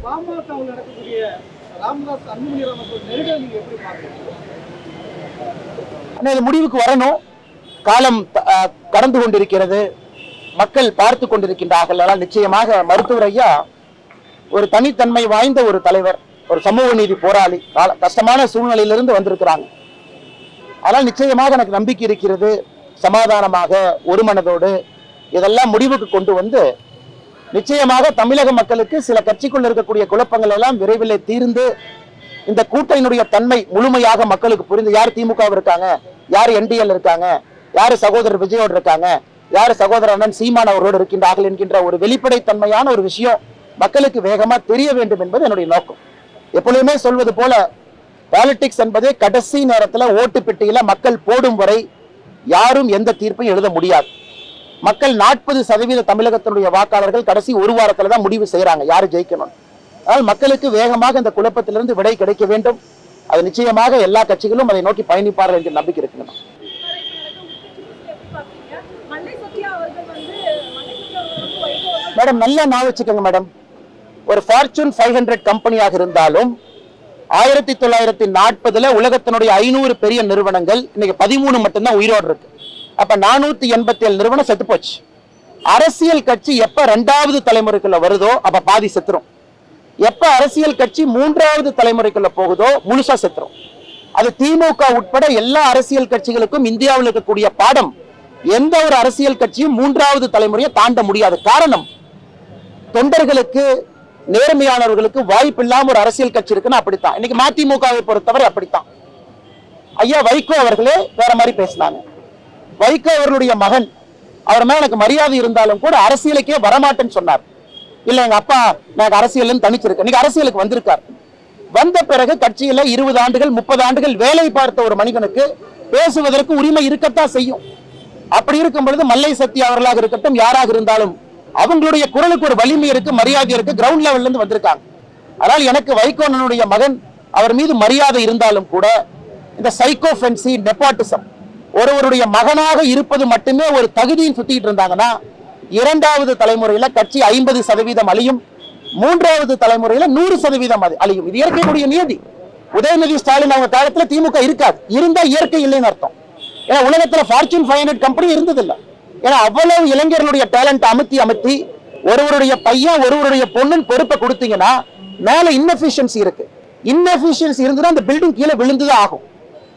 பாமகவில் நடக்கக்கூடிய ராமதாஸ் அன்புமணி ராமதாஸ் நெருடல் நீங்க எப்படி பாக்குறீங்க? இது முடிவுக்கு வரணும். காலம் கடந்து கொண்டிருக்கிறது, மக்கள் பார்த்து கொண்டிருக்கின்றார்கள். ஆனால் நிச்சயமாக மருத்துவர் ஐயா ஒரு தனித்தன்மை வாய்ந்த ஒரு தலைவர், ஒரு சமூக நீதி போராளி, கஷ்டமான சூழ்நிலையிலிருந்து வந்திருக்கிறாங்க. ஆனால் நிச்சயமாக எனக்கு நம்பிக்கை இருக்கிறது, சமாதானமாக ஒரு மனதோடு இதெல்லாம் முடிவுக்கு கொண்டு வந்து நிச்சயமாக தமிழக மக்களுக்கு சில கட்சிக்குள்ள இருக்கக்கூடிய குழப்பங்கள் எல்லாம் விரைவில் தீர்ந்து இந்த கூட்டணியினுடைய தன்மை முழுமையாக மக்களுக்கு புரிந்து, யார் திமுக இருக்காங்க, யார் என்டிஎல் இருக்காங்க, யார் சகோதரர் விஜயோடு இருக்காங்க, யார் சகோதரர் அண்ணன் சீமான் அவர்களோடு இருக்கின்றார்கள் என்கின்ற ஒரு வெளிப்படைத்தன்மையான ஒரு விஷயம் மக்களுக்கு வேகமா தெரிய வேண்டும் என்பது என்னுடைய நோக்கம். எப்பொழுதுமே சொல்வது போல பாலிடிக்ஸ் என்பது கடைசி நேரத்தில் ஓட்டு பெட்டியில மக்கள் போடும் வரை யாரும் எந்த தீர்ப்பையும் எழுத முடியாது. மக்கள் 40% தமிழகத்தினுடைய வாக்காளர்கள் கடைசி ஒரு வாரத்துல தான் முடிவு செய்யறாங்க யாரு ஜெயிக்கணும். அதனால் மக்களுக்கு வேகமாக இந்த குழப்பத்திலிருந்து விடை கிடைக்க வேண்டும். அது நிச்சயமாக எல்லா கட்சிகளும் அதை நோக்கி பயணிப்பார்கள் என்ற நம்பிக்கை இருக்குங்க. மேடம் நல்லா நான் வச்சுக்கோங்க மேடம், ஒரு ஃபார்ச்சூன் 500 கம்பெனியாக இருந்தாலும் 1940 உலகத்தினுடைய 500 பெரிய நிறுவனங்கள் இன்னைக்கு 13 மட்டும்தான் உயிரோடு இருக்கு. அப்ப 487 நிறுவனம் செத்து போச்சு. அரசியல் கட்சி எப்ப 2வது தலைமுறைக்குள்ள வருதோ அப்ப பாதி செத்துரும். எப்ப அரசியல் கட்சி 3வது தலைமுறைக்குள்ள போகுதோ முழுசா செத்துரும். அது திமுக உட்பட எல்லா அரசியல் கட்சிகளுக்கும் இந்தியாவில் இருக்கக்கூடிய பாடம். எந்த ஒரு அரசியல் கட்சியும் 3வது தலைமுறையை தாண்ட முடியாது. காரணம், தொண்டர்களுக்கு நேர்மையானவர்களுக்கு வாய்ப்பு இல்லாம ஒரு அரசியல் கட்சி இருக்குன்னு அப்படித்தான். இன்னைக்கு மதிமுகவை பொறுத்தவரை அப்படித்தான். ஐயா வைகோ அவர்களே வேற மாதிரி பேசினாங்க. வைகோ அவர்களுடைய மகன், அவர் மேல எனக்கு மரியாதை இருந்தாலும் கூட அரசியலுக்கே வரமாட்டேன்னு சொன்னார். இல்ல எங்க அப்பா எனக்கு அரசியல் தனிச்சிருக்கேன். இன்னைக்கு அரசியலுக்கு வந்திருக்கார். வந்த பிறகு கட்சியில 20 ஆண்டுகள் 30 ஆண்டுகள் வேலை பார்த்த ஒரு மனிதனுக்கு பேசுவதற்கு உரிமை இருக்கத்தான் செய்யும். அப்படி இருக்கும் பொழுது மல்லை சத்யா அவர்களாக இருக்கட்டும், யாராக இருந்தாலும் அவங்களுடைய குரலுக்கு ஒரு வலிமை இருக்கு, மரியாதை இருக்கு, கிரவுண்ட் லெவல்ல இருந்து வந்திருக்காங்க. அதனால் எனக்கு வைகோனனுடைய மகன் அவர் மீது மரியாதை இருந்தாலும் கூட இந்த சைக்கோஃபென்சி, நெப்போட்டிசம், ஒருவருடைய மகனாக இருப்பது மட்டுமே ஒரு தகுதியின் சுத்திட்டு இருந்தாங்கன்னா 2வது தலைமுறையில கட்சி 50% அழியும், 3வது தலைமுறையில 100% அழியும். இது இயற்கையுடைய நியதி. உதயநிதி ஸ்டாலின் அவங்க காலத்துல திமுக இருக்காது, இருந்தா இயற்கை இல்லைன்னு அர்த்தம். ஏன்னா உலகத்துல ஃபார்ச்சூன் 500 கம்பெனி இருந்ததில்லை. ஏன்னா அவ்வளவு இளைஞர்களுடைய டேலண்ட் அமுத்தி ஒருவருடைய பையன் ஒருவருடைய பொண்ணுன்னு பொறுப்பை கொடுத்தீங்கன்னா மேல இன்னெஃபிஷியன்சி இருக்கு. இன்னெஃபிஷியன்சி இருந்ததுன்னா அந்த பில்டிங் கீழே விழுந்துதான் ஆகும்.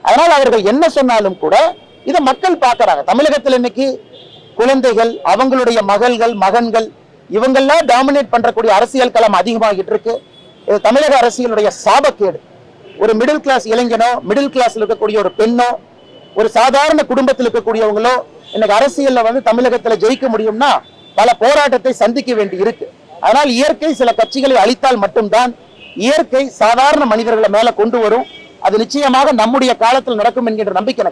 அதனால் அவர்கள் என்ன சொன்னாலும் கூட இதை மக்கள் பார்க்கறாங்க. தமிழகத்தில் இன்னைக்கு குழந்தைகள், அவங்களுடைய மகள்கள், மகன்கள், இவங்கெல்லாம் டாமினேட் பண்றக்கூடிய அரசியல் களம் அதிகமாகிட்டு இருக்கு. இது தமிழக அரசியலுடைய சாபக்கேடு. ஒரு மிடில் கிளாஸ் இளைஞனோ, மிடில் கிளாஸ்ல இருக்கக்கூடிய ஒரு பெண்ணோ, ஒரு சாதாரண குடும்பத்தில் இருக்கக்கூடியவங்களோ இன்னைக்கு அரசியல்ல தமிழகத்துல ஜெயிக்க முடியும்னா பல போராட்டத்தை சந்திக்க வேண்டி இருக்கு. அதனால் இயற்கை சில கட்சிகளை அழித்தால் மட்டும்தான் இயற்கை சாதாரண மனிதர்களை மேல கொண்டு வரும். அது நிச்சயமாக நம்முடைய காலத்தில் நடக்கும் என்கின்ற நம்பிக்கை எனக்கு.